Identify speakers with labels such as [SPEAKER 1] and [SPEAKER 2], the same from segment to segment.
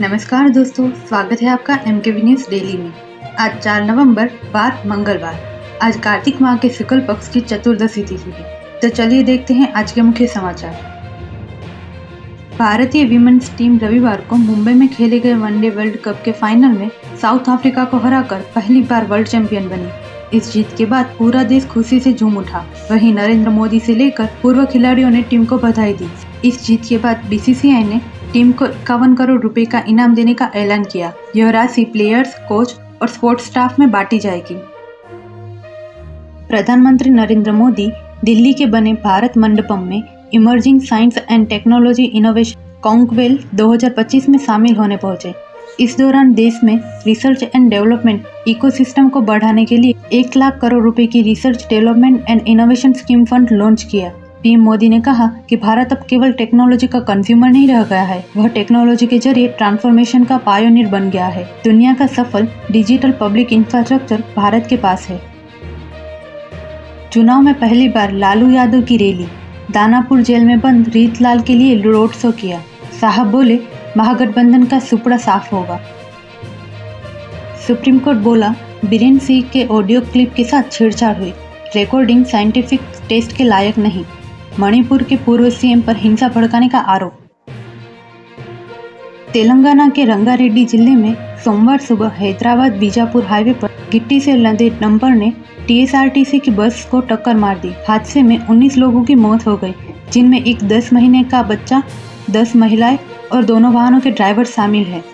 [SPEAKER 1] नमस्कार दोस्तों, स्वागत है आपका MKV न्यूज़ डेली में। आज 4 नवंबर बार मंगलवार। आज कार्तिक माह के शुक्ल पक्ष की चतुर्दशी तिथि है। तो चलिए देखते हैं आज के मुख्य समाचार। भारतीय विमेन्स टीम रविवार को मुंबई में खेले गए वनडे वर्ल्ड कप के फाइनल में साउथ अफ्रीका को हराकर पहली बार वर्ल्ड चैंपियन बनी। इस जीत के बाद पूरा देश खुशी से झूम उठा। वहीं नरेंद्र मोदी से लेकर पूर्व खिलाड़ियों ने टीम को बधाई दी। इस जीत के बाद BCCI ने टीम को 51 करोड़ रुपए का इनाम देने का ऐलान किया। यह राशि प्लेयर्स, कोच और स्पोर्ट्स स्टाफ में बांटी जाएगी। प्रधानमंत्री नरेंद्र मोदी दिल्ली के बने भारत मंडपम में emerging science and technology innovation conclave 2025 में शामिल होने पहुंचे। इस दौरान देश में रिसर्च एंड डेवलपमेंट इकोसिस्टम को बढ़ाने के लिए 1 लाख करोड़ रुपए की research development and innovation scheme fund launch किया। पीएम मोदी ने कहा कि भारत अब केवल टेक्नोलॉजी का कंज्यूमर नहीं रह गया है, वह टेक्नोलॉजी के जरिए ट्रांसफॉर्मेशन का पायोनियर बन गया है। दुनिया का सफल डिजिटल पब्लिक इंफ्रास्ट्रक्चर भारत के पास है। चुनाव में पहली बार लालू यादव की रैली। दानापुर जेल में बंद रीतलाल के लिए रोड शो किया। साहब बोले, महागठबंधन का सुपड़ा साफ होगा। सुप्रीम कोर्ट बोला, बीरेन सिंह के ऑडियो क्लिप के साथ छेड़छाड़ हुई, रिकॉर्डिंग साइंटिफिक टेस्ट के लायक नहीं। मणिपुर के पूर्व CM पर हिंसा भड़काने का आरोप। तेलंगाना के रंगारेड्डी जिले में सोमवार सुबह हैदराबाद बीजापुर हाईवे पर गिट्टी से लदे डंपर ने TSRTC की बस को टक्कर मार दी। हादसे में 19 लोगों की मौत हो गई, जिनमें एक 10 महीने का बच्चा, 10 महिलाएं और दोनों वाहनों के ड्राइवर शामिल हैं।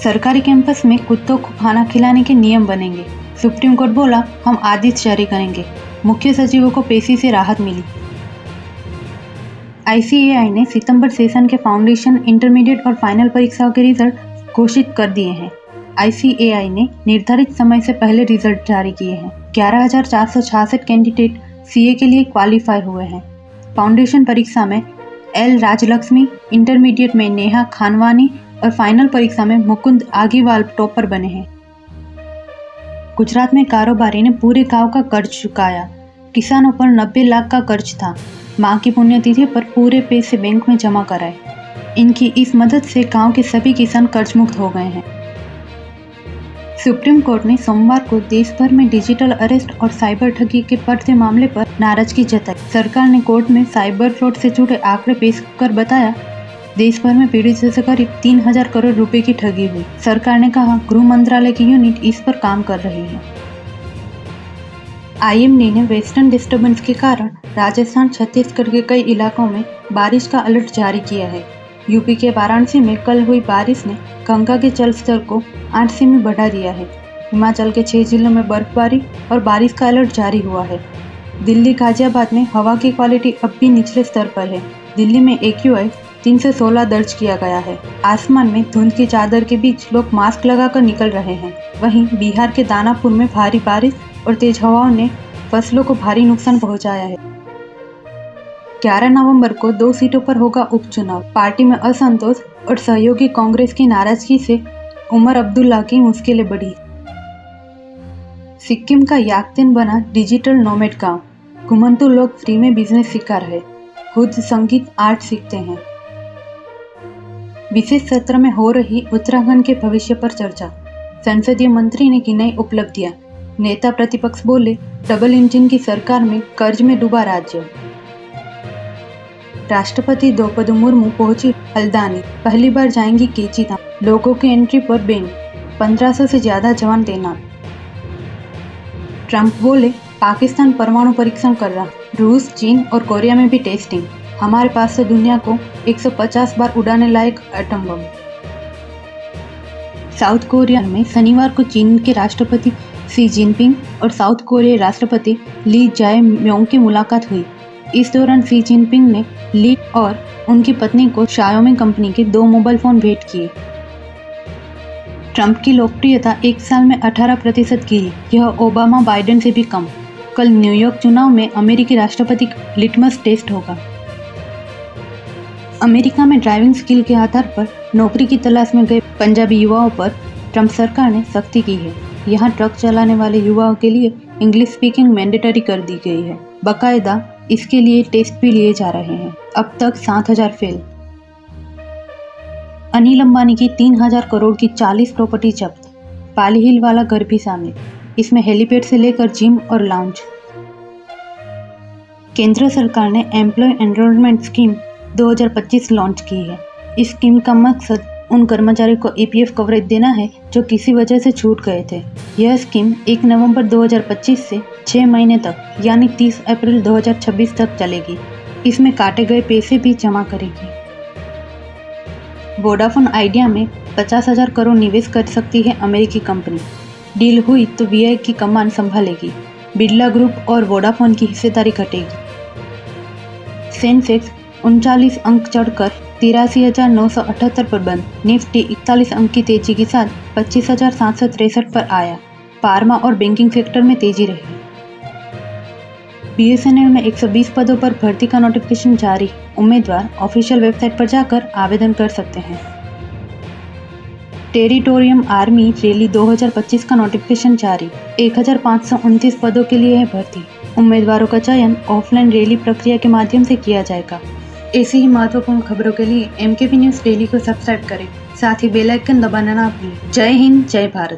[SPEAKER 1] सरकारी कैंपस में कुत्तों को खाना खिलाने के नियम बनेंगे। सुप्रीम कोर्ट बोला, हम आदेश जारी करेंगे। मुख्य सचिवों को पेशी से राहत मिली। ICAI ने सितंबर सेशन के फाउंडेशन, इंटरमीडिएट और फाइनल परीक्षाओं के रिजल्ट घोषित कर दिए हैं। ICAI ने निर्धारित समय से पहले रिजल्ट जारी किए हैं। 11,466 कैंडिडेट CA के लिए क्वालिफाई हुए हैं। फाउंडेशन परीक्षा में L राजलक्ष्मी, इंटरमीडिएट में नेहा खानवानी और फाइनल परीक्षा में मुकुंद आगीवाल टॉपर बने हैं। गुजरात में कारोबारी ने पूरे गांव का कर्ज चुकाया। किसानों पर 90 लाख का कर्ज था। मां की पुण्यतिथि पर पूरे पैसे बैंक में जमा कराए। इनकी इस मदद से गांव के सभी किसान कर्ज मुक्त हो गए हैं। सुप्रीम कोर्ट ने सोमवार को देश भर में डिजिटल अरेस्ट और साइबर ठगी के बढ़ते मामले पर नाराजगी जताई। सरकार ने कोर्ट में साइबर फ्रॉड से जुड़े आंकड़े पेश कर बताया, देश भर में पीड़ितों से करीब 3,000 करोड़ रुपए की ठगी हुई। सरकार ने कहा, गृह मंत्रालय की यूनिट इस पर काम कर रही है। IMD ने वेस्टर्न डिस्टर्बेंस के कारण राजस्थान, छत्तीसगढ़ के कई इलाकों में बारिश का अलर्ट जारी किया है। यूपी के वाराणसी में कल हुई बारिश ने गंगा के जल स्तर को 8 सेमी बढ़ा दिया है। हिमाचल के 6 जिलों में बर्फबारी और बारिश का अलर्ट जारी हुआ है। दिल्ली, गाजियाबाद में हवा की क्वालिटी अब भी निचले स्तर पर है। दिल्ली में AQI 316 दर्ज किया गया है। आसमान में धुंध की चादर के बीच लोग मास्क लगाकर निकल रहे हैं। वहीं बिहार के दानापुर में भारी बारिश और तेज हवाओं ने फसलों को भारी नुकसान पहुंचाया है। 11 नवंबर को 2 सीटों पर होगा उपचुनाव। पार्टी में असंतोष और सहयोगी कांग्रेस की नाराजगी से उमर अब्दुल्ला की मुश्किलें बढ़ी। सिक्किम का याकतेन बना डिजिटल नोमैड गांव। घुमंतु लोग फ्री में बिजनेस सिखा रहे, खुद संगीत आर्ट सीखते हैं। विशेष सत्र में हो रही उत्तराखंड के भविष्य पर चर्चा। संसदीय मंत्री ने गिनाई उपलब्धियां। नेता प्रतिपक्ष बोले, डबल इंजन की सरकार में कर्ज में डूबा राज्य। राष्ट्रपति द्रौपदी मुर्मू पहुंची हल्द्वानी, पहली बार जाएंगी केची धाम। लोगों की एंट्री पर बैन, 1500 से ज्यादा जवान तैनात। ट्रंप बोले, पाकिस्तान परमाणु परीक्षण कर रहा, रूस, चीन और कोरिया में भी टेस्टिंग। हमारे पास से दुनिया को 150 बार उड़ाने लायक एटम बम। साउथ कोरिया में शनिवार को चीन के राष्ट्रपति शी जिनपिंग और साउथ कोरियाई राष्ट्रपति ली जाए म्योंग की मुलाकात हुई। इस दौरान शी जिनपिंग ने ली और उनकी पत्नी को शाओमी कंपनी के 2 मोबाइल फोन भेंट किए। ट्रंप की लोकप्रियता 1 साल में 18% गिरी, यह ओबामा बाइडेन से भी कम। कल न्यूयॉर्क चुनाव में अमेरिकी राष्ट्रपति का लिटमस टेस्ट होगा। अमेरिका में ड्राइविंग स्किल के आधार पर नौकरी की तलाश में गए पंजाबी युवाओं पर ट्रंप सरकार ने सख्ती की है। यहाँ ट्रक चलाने वाले युवाओं के लिए इंग्लिश स्पीकिंग मैंडेटरी कर दी गई है। बाकायदा इसके लिए टेस्ट भी लिए जा रहे हैं। अब तक 7,000 फेल। अनिल अंबानी की 3000 करोड़ की 40 प्रॉपर्टी जब्त, पाली हिल वाला घर भी शामिल। इसमें हेलीपैड से लेकर जिम और लाउंज। केंद्र सरकार ने एम्प्लॉय एनरोलमेंट स्कीम 2025 लॉन्च की है। इस स्कीम का मकसद उन कर्मचारियों को ईपीएफ कवरेज देना है जो किसी वजह से छूट गए थे। यह स्कीम 1 नवंबर 2025 से 6 महीने तक यानी 30 अप्रैल 2026 तक चलेगी। इसमें काटे गए पैसे भी जमा करेगी। वोडाफोन आइडिया में 50,000 करोड़ निवेश कर सकती है अमेरिकी कंपनी। डील हुई तो वीआई की कमान संभालेगी। बिरला ग्रुप और वोडाफोन की हिस्सेदारी घटेगी। सेंसेक्स 39 अंक चढ़कर 83,978 पर बंद। निफ्टी 41 अंक की तेजी के साथ 25,763 पर आया। फार्मा और बैंकिंग सेक्टर में तेजी रही। बीएसएनएल में 120 पदों पर भर्ती का नोटिफिकेशन जारी। उम्मीदवार ऑफिशियल वेबसाइट पर जाकर आवेदन कर सकते हैं। टेरिटोरियम आर्मी रैली 2025 का नोटिफिकेशन जारी। 1529 पदों के लिए है भर्ती। उम्मीदवारों का चयन ऑफलाइन रैली प्रक्रिया के माध्यम से किया जाएगा। ऐसी ही महत्वपूर्ण खबरों के लिए एमकेबी न्यूज़ डेली को सब्सक्राइब करें। साथ ही बेल आइकन दबाना ना भूलें। जय हिंद, जय भारत।